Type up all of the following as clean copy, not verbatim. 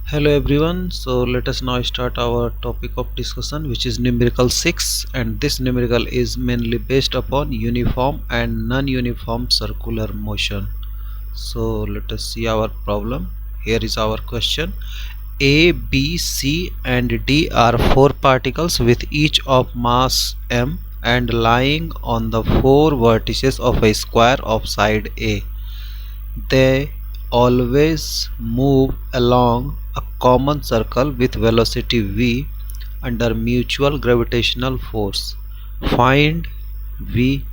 Hello everyone, so let us now start our topic of discussion, which is numerical 6, and this numerical is mainly based upon uniform and non-uniform circular motion. So let us see our problem. Here is our question. A, B, C and D are four particles with each of mass m and lying on the four vertices of a square of side A. They always move along a common circle with velocity v under mutual gravitational force. Find v,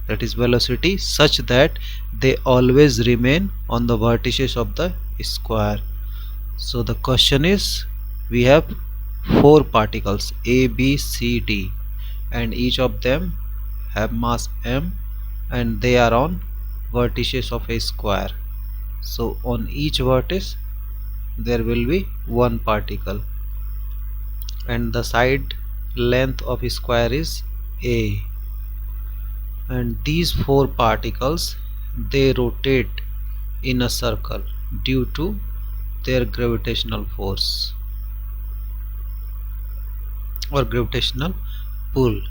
that is velocity, such that they always remain on the vertices of the square. So the question is, we have four particles A, B, C, D, and each of them have mass m and they are on vertices of a square. So on each vertex there will be one particle and the side length of a square is a, and these four particles, they rotate in a circle due to their gravitational force or gravitational pull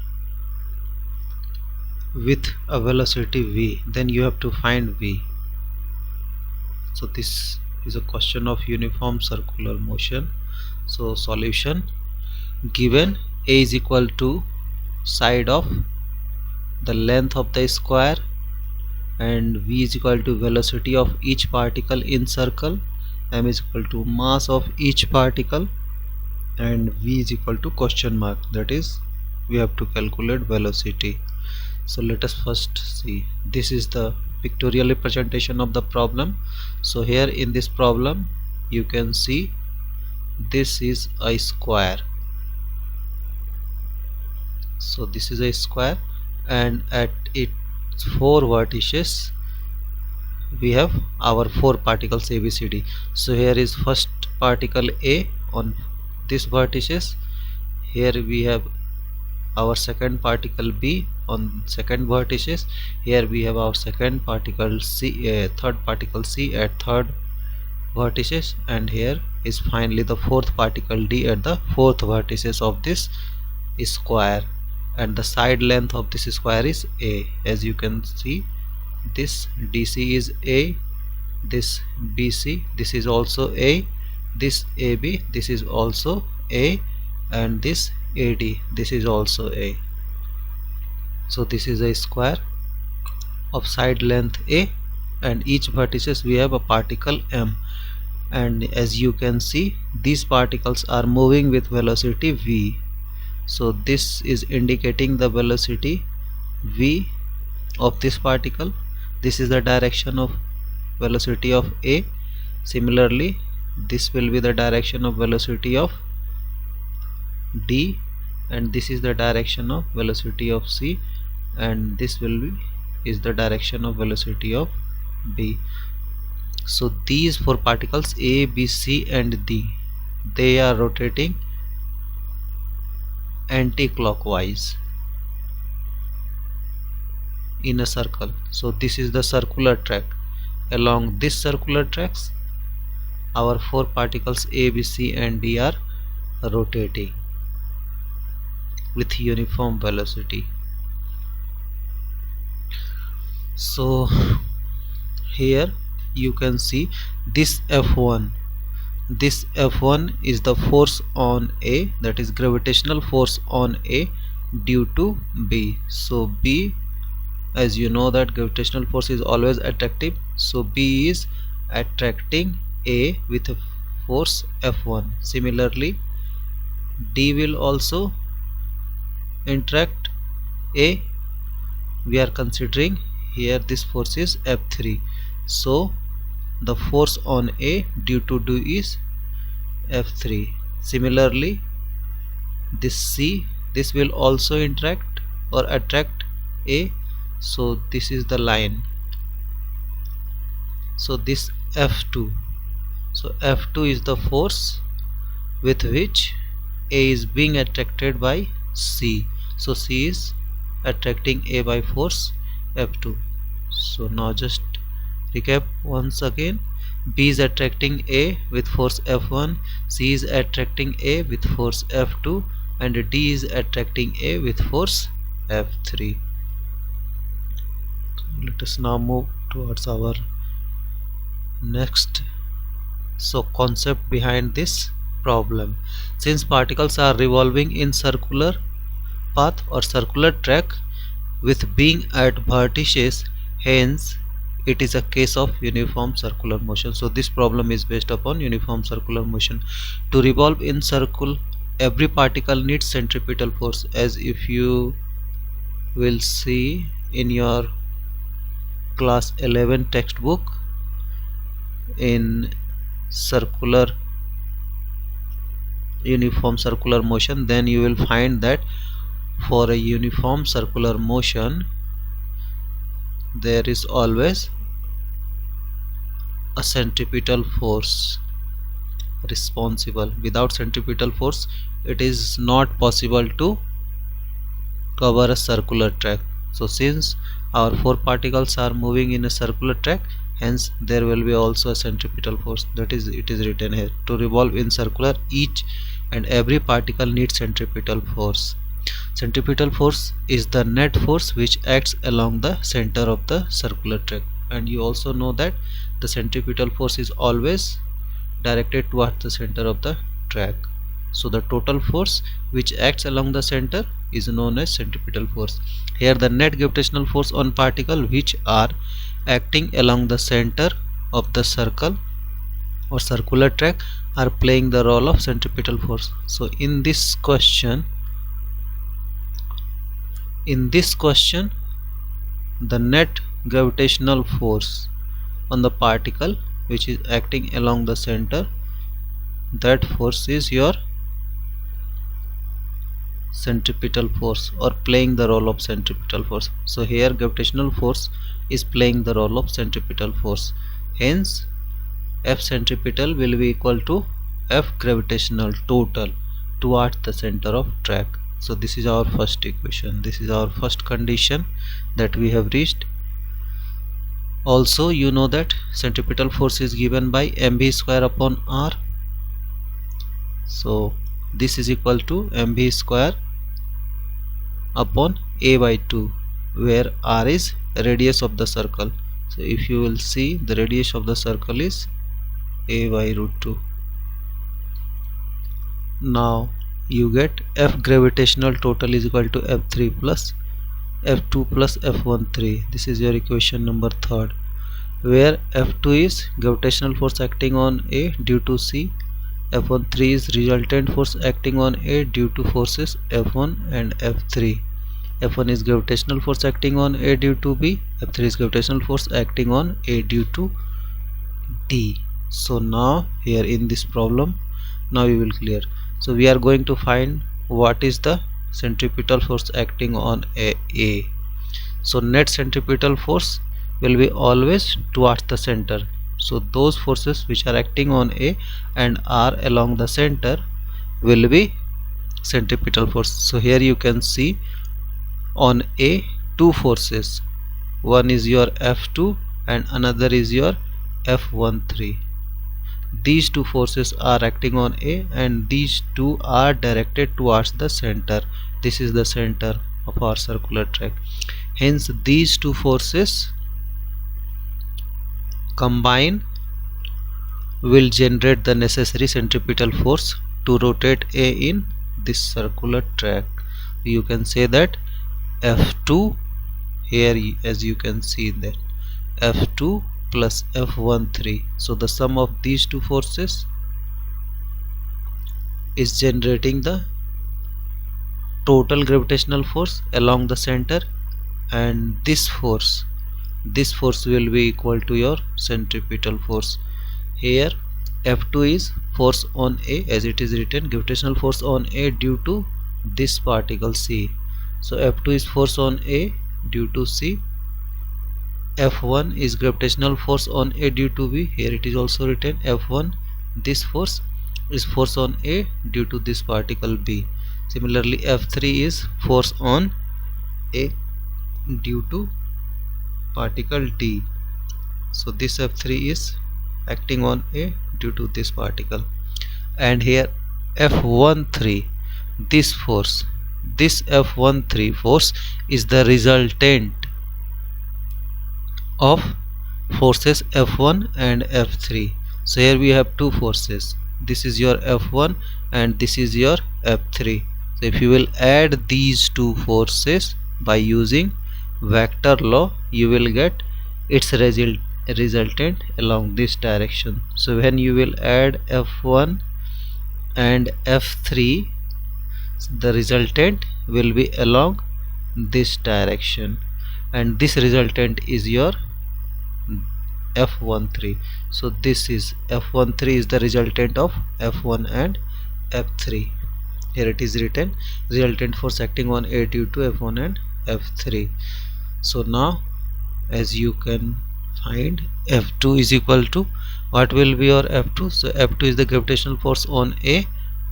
with a velocity v. Then you have to find v. So this is a question of uniform circular motion. So solution: given a is equal to side of the length of the square and v is equal to velocity of each particle in circle, m is equal to mass of each particle, and v is equal to question mark, that is we have to calculate velocity. So let us first see, this is the pictorial representation of the problem. So here in this problem you can see this is a square. So this is a square and at its four vertices we have our four particles A, B, C, D. So here is first particle A on this vertices. Here we have our second particle B on second vertices. Here we have our second particle C, third particle C at third vertices, and here is finally the fourth particle D at the fourth vertices of this square, and the side length of this square is A. As you can see, this DC is A, this BC, this is also A, this AB, this is also A, and this AD, this is also A. So this is a square of side length A, and each vertices we have a particle m, and as you can see these particles are moving with velocity v. So this is indicating the velocity v of this particle. This is the direction of velocity of A. Similarly, this will be the direction of velocity of D, and this is the direction of velocity of C, and this will be is the direction of velocity of B. So these four particles A, B, C and D, they are rotating anti-clockwise in a circle. So this is the circular track. Along this circular tracks our four particles A, B, C and D are rotating with uniform velocity. So here you can see this F1. This F1 is the force on A, that is gravitational force on A due to B. So B, as you know that gravitational force is always attractive, so B is attracting A with a force F1. Similarly, D will also attract A. We are considering here this force is F3. So the force on A due to D is F3. Similarly, this C, this will also interact or attract A. So this is the line. So this F2. So F2 is the force with which A is being attracted by C. So C is attracting A by force F2. So now just recap once again. B is attracting A with force F1, C is attracting A with force F2, and D is attracting A with force F3. Let us now move towards our next concept behind this problem. Since particles are revolving in circular path or circular track with being at vertices, hence it is a case of uniform circular motion. So this problem is based upon uniform circular motion. To revolve in circle, every particle needs centripetal force, as if you will see in your class 11 textbook in circular uniform circular motion, then you will find that for a uniform circular motion there is always a centripetal force responsible. Without centripetal force it is not possible to cover a circular track. So since our four particles are moving in a circular track, hence there will be also a centripetal force. That is, it is written here, to revolve in circular, each and every particle needs centripetal force. Centripetal force is the net force which acts along the center of the circular track, and you also know that the centripetal force is always directed towards the center of the track. So the total force which acts along the center is known as centripetal force. Here the net gravitational force on particle which are acting along the center of the circle or circular track are playing the role of centripetal force. So in this question, the net gravitational force on the particle which is acting along the center, that force is your centripetal force or playing the role of centripetal force. So here gravitational force is playing the role of centripetal force, hence F centripetal will be equal to F gravitational total towards the center of track. So this is our first equation, this is our first condition that we have reached. Also you know that centripetal force is given by mv square upon r. So this is equal to mv square upon a by 2, where r is radius of the circle. So if you will see, the radius of the circle is a by root 2. Now you get F gravitational total is equal to F3 plus F2 plus F13. This is your equation number 3rd, where F2 is gravitational force acting on A due to C, F13 is resultant force acting on A due to forces F1 and F3. F1 is gravitational force acting on A due to B, F3 is gravitational force acting on A due to D. So now here in this problem, now we will clear. So we are going to find what is the centripetal force acting on A. So net centripetal force will be always towards the center. So those forces which are acting on A and are along the center will be centripetal force. So here you can see on A two forces, one is your F2 and another is your F13. These two forces are acting on A and these two are directed towards the center. This is the center of our circular track. Hence these two forces combine will generate the necessary centripetal force to rotate A in this circular track. You can say that F2, here as you can see that F2 plus F13. So the sum of these two forces is generating the total gravitational force along the center, and this force will be equal to your centripetal force. Here F2 is force on A, as it is written, gravitational force on A due to this particle C. So F2 is force on A due to C. F1 is gravitational force on A due to B. Here it is also written F1, this force is force on A due to this particle B. Similarly F3 is force on A due to particle D. So this F3 is acting on A due to this particle. And here F13, this force, this F13 force is the resultant of forces F1 and F3. So here we have two forces, this is your F1 and this is your F3. So if you will add these two forces by using vector law, you will get its resultant along this direction. So when you will add F1 and F3, the resultant will be along this direction, and this resultant is your F13. So this is F13 is the resultant of F1 and F3. Here it is written, resultant force acting on A due to F1 and F3. So now as you can find, F2 is equal to, what will be your F2? So F2 is the gravitational force on A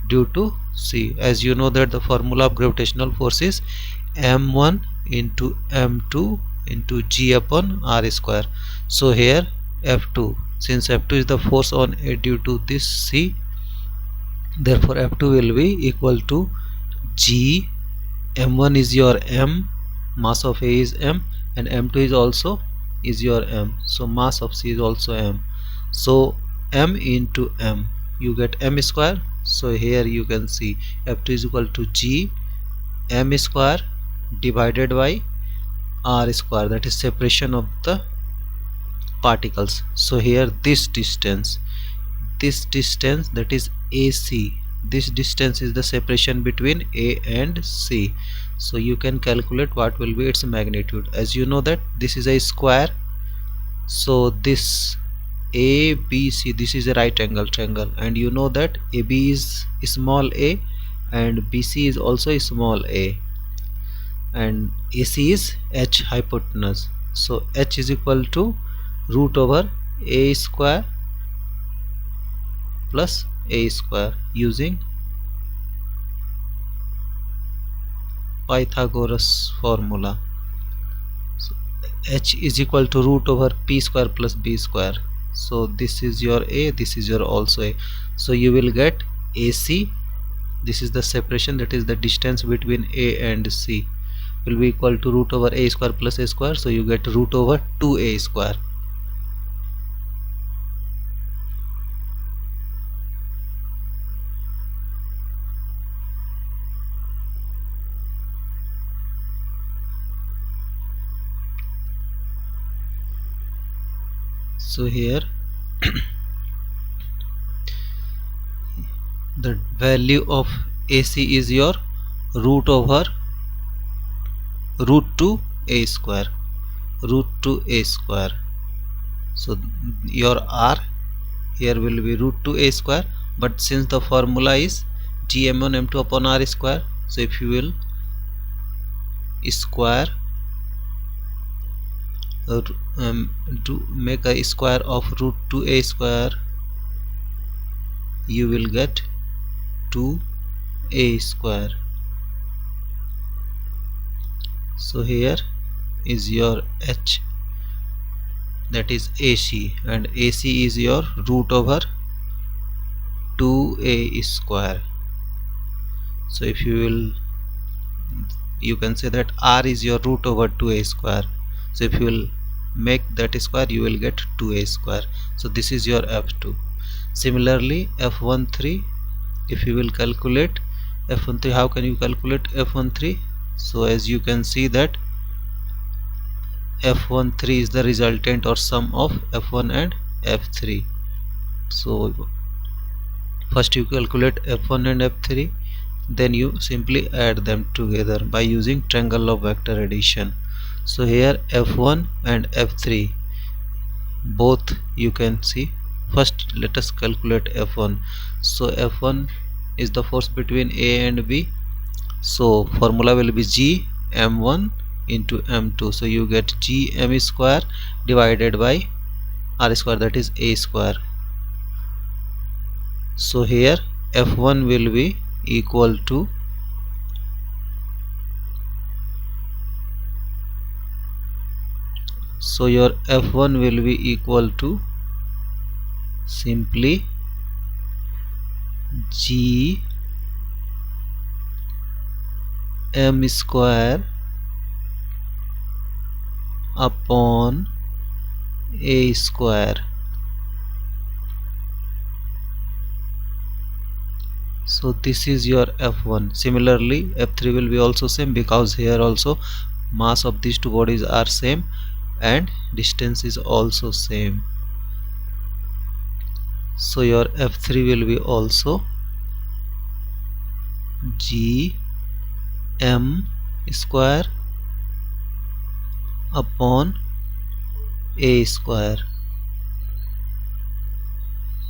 due to C. As you know that the formula of gravitational force is m1 into m2 into g upon r square. So here F2, since F2 is the force on A due to this C, therefore F2 will be equal to g, m1 is your m, mass of A is m, and m2 is also is your m, so mass of C is also m. So m into m, you get m square. So here you can see F2 is equal to g m square divided by r square, that is separation of the particles. So here this distance that is AC, this distance is the separation between A and C. So you can calculate what will be its magnitude. As you know that this is a square, so this ABC, this is a right angle triangle, and you know that AB is small a and BC is also a small a, and AC is h hypotenuse. So h is equal to root over a square plus a square using Pythagoras formula. So h is equal to root over p square plus b square. So this is your a, this is your also a. So you will get AC, this is the separation, that is the distance between A and C, will be equal to root over a square plus a square. So you get root over 2a square. So here the value of AC is your root over root 2 a square, root 2 a square. So your R here will be root 2 a square, but since the formula is gm1 m2 upon r square, so if you will square to make a square of root 2 a square, you will get 2 a square. So here is your h, that is AC, and AC is your root over 2a square. So if you will, you can say that r is your root over 2a square. So if you will make that square, you will get 2a square. So this is your F2. Similarly F13, if you will calculate F13, how can you calculate F13? So as you can see that F13 is the resultant or sum of F1 and F3. So first you calculate F1 and F3, then you simply add them together by using triangle of vector addition. So here F1 and F3 both you can see. First let us calculate F1. So F1 is the force between A and B, so formula will be G m1 into m2. So you get G m square divided by r square, that is a square. So here F1 will be equal to your F1 will be equal to simply G m square upon a square. So this is your F1. Similarly F3 will be also same, because here also mass of these two bodies are same and distance is also same. So your F3 will be also G m square upon a square.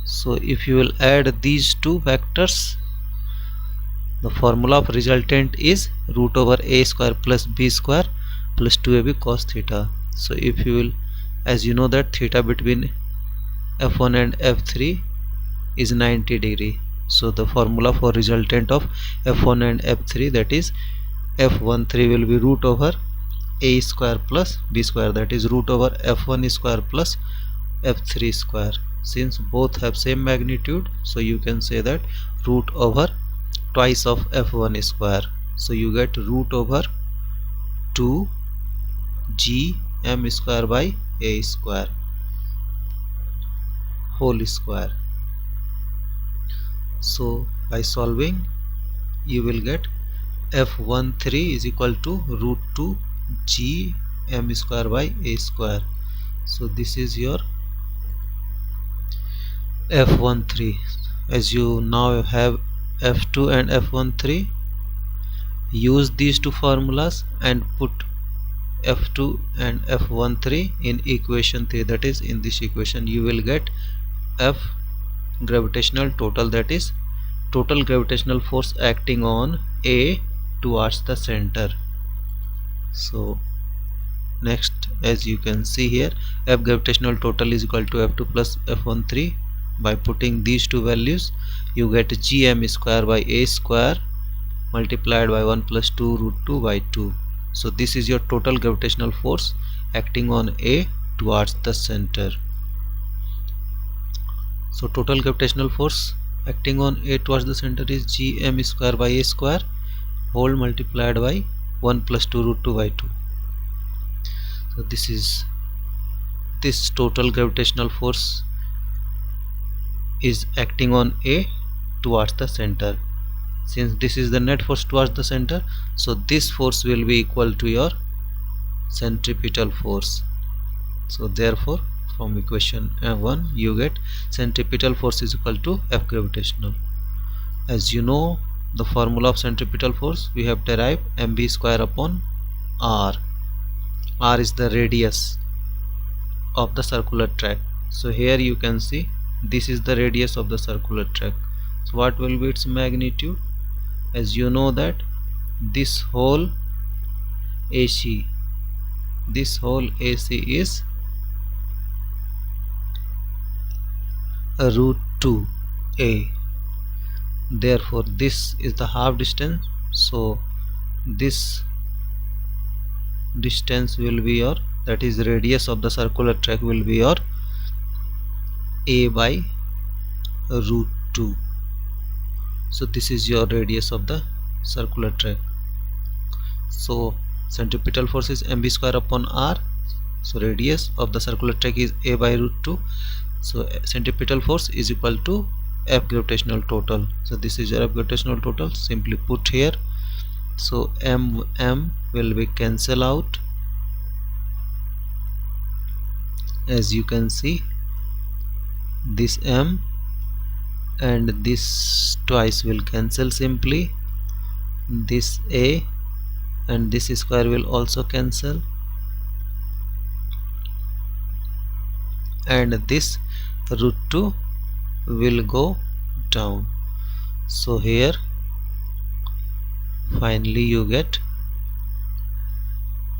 So if you will add these two vectors, the formula of resultant is root over a square plus b square plus 2ab cos theta. So if you will, as you know that theta between f1 and f3 is 90°. So the formula for resultant of f1 and f3, that is f13 will be root over a square plus b square, that is root over f1 square plus f3 square. Since both have same magnitude, so you can say that root over twice of f1 square. So you get root over 2 g m square by a square whole square. So by solving you will get f13 is equal to root 2 g m square by a square. So this is your f13. As you now have f2 and f13, use these two formulas and put f2 and f13 in equation 3, that is in this equation you will get F gravitational total, that is total gravitational force acting on A towards the center. So next, as you can see here, F gravitational total is equal to f2 plus f13. By putting these two values you get gm square by a square multiplied by 1 plus 2 root 2 by 2. So this is your total gravitational force acting on A towards the center. So total gravitational force acting on A towards the center is gm square by a square whole multiplied by 1 plus 2 root 2 by 2. So this total gravitational force is acting on A towards the center. Since this is the net force towards the center, so this force will be equal to your centripetal force. So therefore from equation 1 you get centripetal force is equal to F gravitational. As you know the formula of centripetal force, we have derived mv square upon r. R is the radius of the circular track. So here you can see this is the radius of the circular track. So what will be its magnitude? As you know that this whole AC is root 2 A. Therefore this is the half distance, so this distance will be your, that is radius of the circular track will be your A by root 2. So this is your radius of the circular track. So centripetal force is mv square upon r. So radius of the circular track is A by root 2. So centripetal force is equal to F gravitational total. So this is your F gravitational total, simply put here. So m will be cancel out. As you can see, this m and this twice will cancel simply. This A and this square will also cancel, and this root 2 will go down. So here finally you get,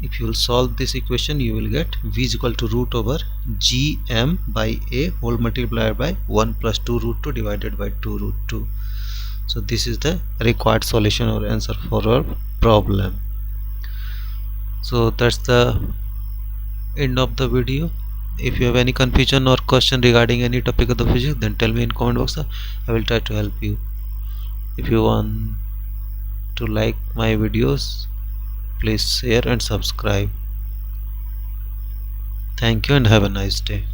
if you will solve this equation, you will get v is equal to root over gm by a whole multiplied by 1 plus 2 root 2 divided by 2 root 2. So this is the required solution or answer for our problem. So that's the end of the video. If you have any confusion or question regarding any topic of the physics, then tell me in comment box. I will try to help you. If you want to like my videos, please share and subscribe. Thank you and have a nice day.